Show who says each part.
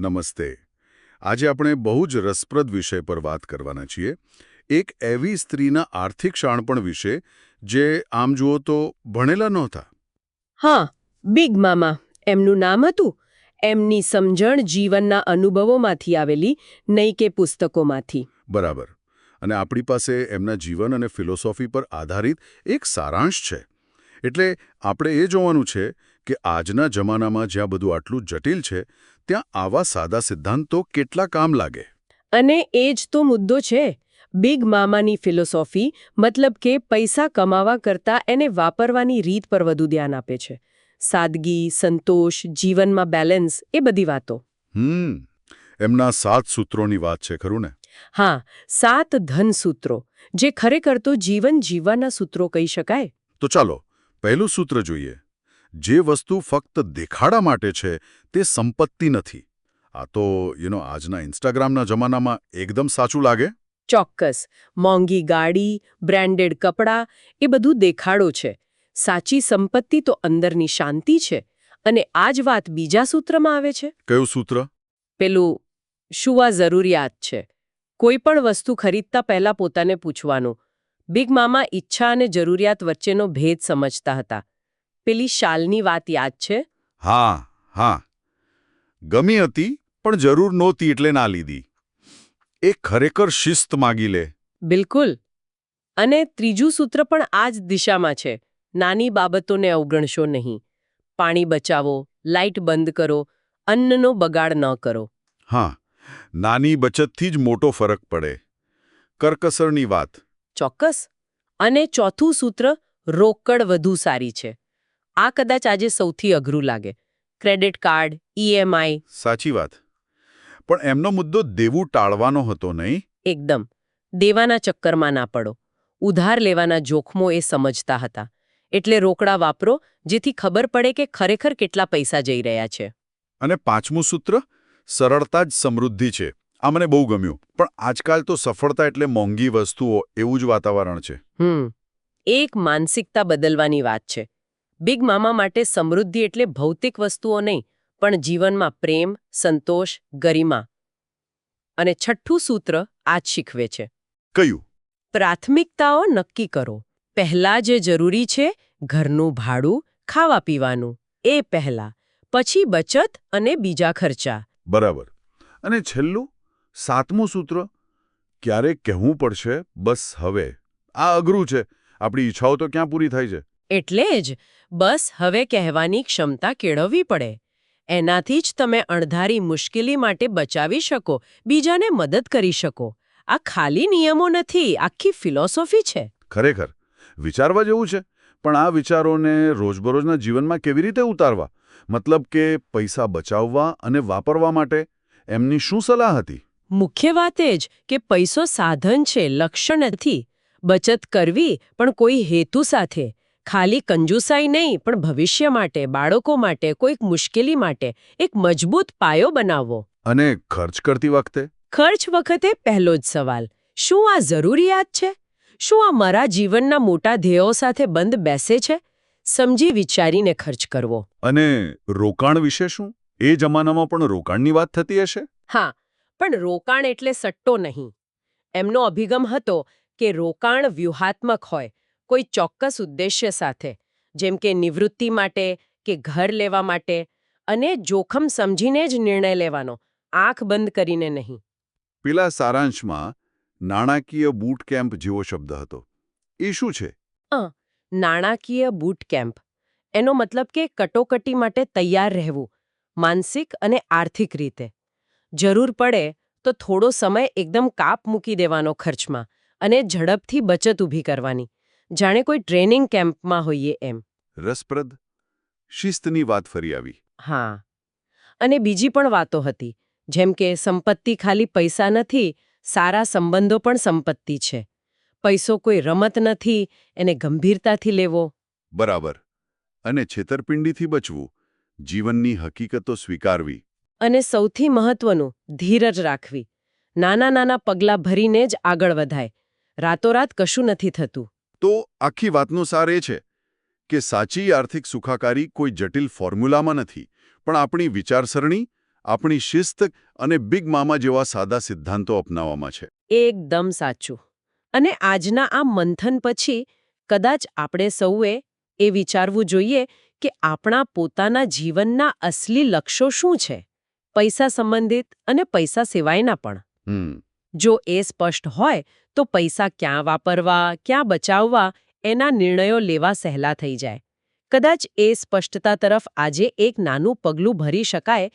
Speaker 1: નમસ્તે. આજે આપણે બહુ જ રસપ્રદ વિષય પર વાત કરવાના છીએ. એક એવી સ્ત્રીના આર્થિક શાણપણ વિશે જે આમ જુઓ તો ભણેલા નહોતા.
Speaker 2: હા, બિગ મામા એમનું નામ હતું. એમની સમજણ જીવનના અનુભવોમાંથી આવેલી, નહીં કે પુસ્તકોમાંથી.
Speaker 1: બરાબર. અને આપણી પાસે એમના જીવન અને ફિલોસોફી પર આધારિત એક સારાંશ છે. એટલે આપણે એ જોવાનું છે કે આજના જમાનામાં જ્યાં બધું આટલું જટિલ છે, ત્યાં આવા સાદા સિદ્ધાંતો કેટલા કામ લાગે.
Speaker 2: અને એ જ તો મુદ્દો છે. બિગ મામાની ફિલોસોફી, મતલબ કે પૈસા કમાવા કરતાં એને વાપરવાની રીત પર વધુ ધ્યાન આપે છે. સાદગી, સંતોષ, જીવનમાં બેલેન્સ, એ બધી વાતો.
Speaker 1: એમના 7 સૂત્રોની વાત છે, ખરું ને?
Speaker 2: હા, 7 ધન સૂત્રો, જે ખરેખર તો જીવન જીવવાના સૂત્રો કહી શકાય.
Speaker 1: તો ચાલો પહેલું સૂત્ર જોઈએ. જે વસ્તુ ફક્ત દેખાડા માટે છે તે સંપત્તિ નથી. આ તો આજના ઇન્સ્ટાગ્રામના જમાનામાં એકદમ સાચું લાગે.
Speaker 2: ચોક્કસ. મોંઘી ગાડી, બ્રાન્ડેડ કપડાં, એ બધું દેખાડો છે. સાચી સંપત્તિ તો અંદરની શાંતિ છે. અને આ જ વાત બીજા સૂત્રમાં આવે છે.
Speaker 1: કયું સૂત્ર?
Speaker 2: પેલું, શું આ જરૂરિયાત છે? કોઈ પણ વસ્તુ ખરીદતા પહેલા પોતાને પૂછવાનું. બિગ મામા ઈચ્છા અને જરૂરિયાત વચ્ચેનો ભેદ સમજતા હતા. પેલી શાલની વાત યાદ છે?
Speaker 1: હા. ગમી હતી પણ જરૂર નહોતી એટલે ના લીધી. એ ખરેખર શિસ્ત માગી લે.
Speaker 2: બિલકુલ. અને ત્રીજું સૂત્ર પણ આ જ દિશામાં છે. નાની બાબતોને અવગણશો નહીં. પાણી બચાવો, લાઇટ બંધ કરો, અન્નનો બગાડ ન કરો.
Speaker 1: હા, નાની બચતથી જ મોટો ફરક પડે. કરકસરની વાત.
Speaker 2: ચોક્કસ. અને ચોથું સૂત્ર, રોકડ વધુ સારી છે. આ કદાચ આજે સૌથી અઘરું લાગે. Credit card, EMI.
Speaker 1: સાચી વાત. પણ એમનો મુદ્દો દેવું ટાળવાનો હતો, નહીં?
Speaker 2: એકદમ. દેવાના ચક્કરમાં ના પડો. ઉધાર લેવાના જોખમો એ સમજતા હતા. એટલે રોકડા વાપરો, જેથી ખબર પડે કે ખરેખર કેટલા પૈસા જઈ રહ્યા છે.
Speaker 1: અને પાંચમું સૂત્ર, સરળતા જ સમૃદ્ધિ છે. આ મને બહુ ગમ્યું. પણ આજકાલ તો સફળતા એટલે મોંઘી વસ્તુઓ, એવું જ વાતાવરણ છે.
Speaker 2: એક માનસિકતા બદલવાની વાત છે. બિગ મામા માટે સમૃદ્ધિ એટલે ભૌતિક વસ્તુઓ નહીં, પણ જીવનમાં પ્રેમ, સંતોષ, ગરિમા. અને છઠ્ઠું સૂત્ર આ જ શીખવે છે.
Speaker 1: કયું?
Speaker 2: પ્રાથમિકતાઓ નક્કી કરો. પહેલા જે જરૂરી છે, ઘરનું ભાડું, ખાવા પીવાનું, એ પહેલા. પછી બચત અને બીજા ખર્ચા.
Speaker 1: બરાબર. અને છેલ્લું, 7મું સૂત્ર, ક્યારેક કહેવું પડશે બસ હવે. આ અઘરું છે. આપણી ઈચ્છાઓ તો ક્યાં પૂરી થાય છે?
Speaker 2: એટલે જ બસ હવે કહેવાની ક્ષમતા કેળવવી પડે. એનાથી જ તમે અણધારી મુશ્કેલી માટે બચાવી શકો, બીજાને મદદ કરી શકો. આ ખાલી નિયમો નથી, આખી ફિલોસોફી છે.
Speaker 1: ખરેખર વિચારવા જેવું છે. પણ આ વિચારોને રોજબરોજના જીવનમાં કેવી રીતે ઉતારવા? મતલબ કે પૈસા બચાવવા અને વાપરવા માટે એમની શું સલાહ હતી?
Speaker 2: મુખ્ય વાત એ જ કે પૈસો સાધન છે, લક્ષ્ય નથી. બચત કરવી, પણ કોઈ હેતુ સાથે. ખાલી કંજુસાઈ નહીં, પણ ભવિષ્ય માટે, બાળકો માટે, કોઈક મુશ્કેલી માટે એક મજબૂત પાયો બનાવવો.
Speaker 1: અને ખર્ચ કરતી વખતે?
Speaker 2: ખર્ચ વખતે પહેલો જ સવાલ, શું આ જરૂરિયાત છે? શું આ મારા જીવનના મોટા ધ્યેયો સાથે બંધ બેસે છે? સમજી વિચારીને ખર્ચ કરવો.
Speaker 1: અને રોકાણ વિશે શું? એ જમાનામાં પણ રોકાણની વાત થતી હશે?
Speaker 2: હા, પણ રોકાણ એટલે સટ્ટો નહીં. એમનો અભિગમ હતો કે રોકાણ વ્યૂહાત્મક હોય, કોઈ ચોક્કસ ઉદ્દેશ્ય સાથે, જેમ કે નિવૃત્તિ માટે કે ઘર લેવા માટે, અને જોખમ સમજીને જ નિર્ણય લેવાનો, આંખ બંધ કરીને નહીં.
Speaker 1: પેલા સારાંશમાં નાણાકીય બૂટ કેમ્પ જેવો શબ્દ હતો. એ શું છે?
Speaker 2: નાણાકીય બૂટ કેમ્પ. એનો મતલબ કે કટોકટી માટે તૈયાર રહેવું, માનસિક અને આર્થિક રીતે. જરૂર પડે તો થોડો સમય એકદમ કાપ મૂકી દેવાનો ખર્ચમાં, અને ઝડપથી બચત ઊભી કરવાની. જાણે કોઈ ટ્રેનિંગ કેમ્પમાં હોઈએ એમ.
Speaker 1: રસપ્રદ. શિસ્તની વાત ફરી આવી.
Speaker 2: હા. અને બીજી પણ વાતો હતી, જેમ કે સંપત્તિ ખાલી પૈસા નથી, સારા સંબંધો પણ સંપત્તિ છે. પૈસો કોઈ રમત નથી, એને ગંભીરતાથી લેવો.
Speaker 1: બરાબર. અને છેતરપિંડીથી બચવું, જીવનની હકીકતો સ્વીકારવી.
Speaker 2: અને સૌથી મહત્વનું, ધીરજ રાખવી. નાના નાના પગલાં ભરીને જ આગળ વધાય. રાતોરાત કશું નથી થતું.
Speaker 1: તો આખી વાતનો સાર એ છે કે સાચી આર્થિક સુખાકારી કોઈ જટિલ ફોર્મ્યુલામાં નથી, પણ આપણી વિચારસરણી આપણી શિસ્ત અને બિગ મામા જેવા સાદા સિદ્ધાંતો અપનાવવામાં છે.
Speaker 2: એકદમ સાચું. અને આજના આ મંથન પછી કદાચ આપણે સૌએ એ વિચારવું જોઈએ કે આપણા પોતાના જીવનના અસલી લક્ષ્યો શું છે, પૈસા સંબંધિત અને પૈસા સિવાયના પણ.
Speaker 1: હમ
Speaker 2: જો એ સ્પષ્ટ હોય તો પૈસા ક્યાં વાપરવા, ક્યાં બચાવવા એના નિર્ણયો લેવા સહેલા થઈ જાય. કદાચ એ સ્પષ્ટતા તરફ આજે એક નાનું પગલું ભરી શકાય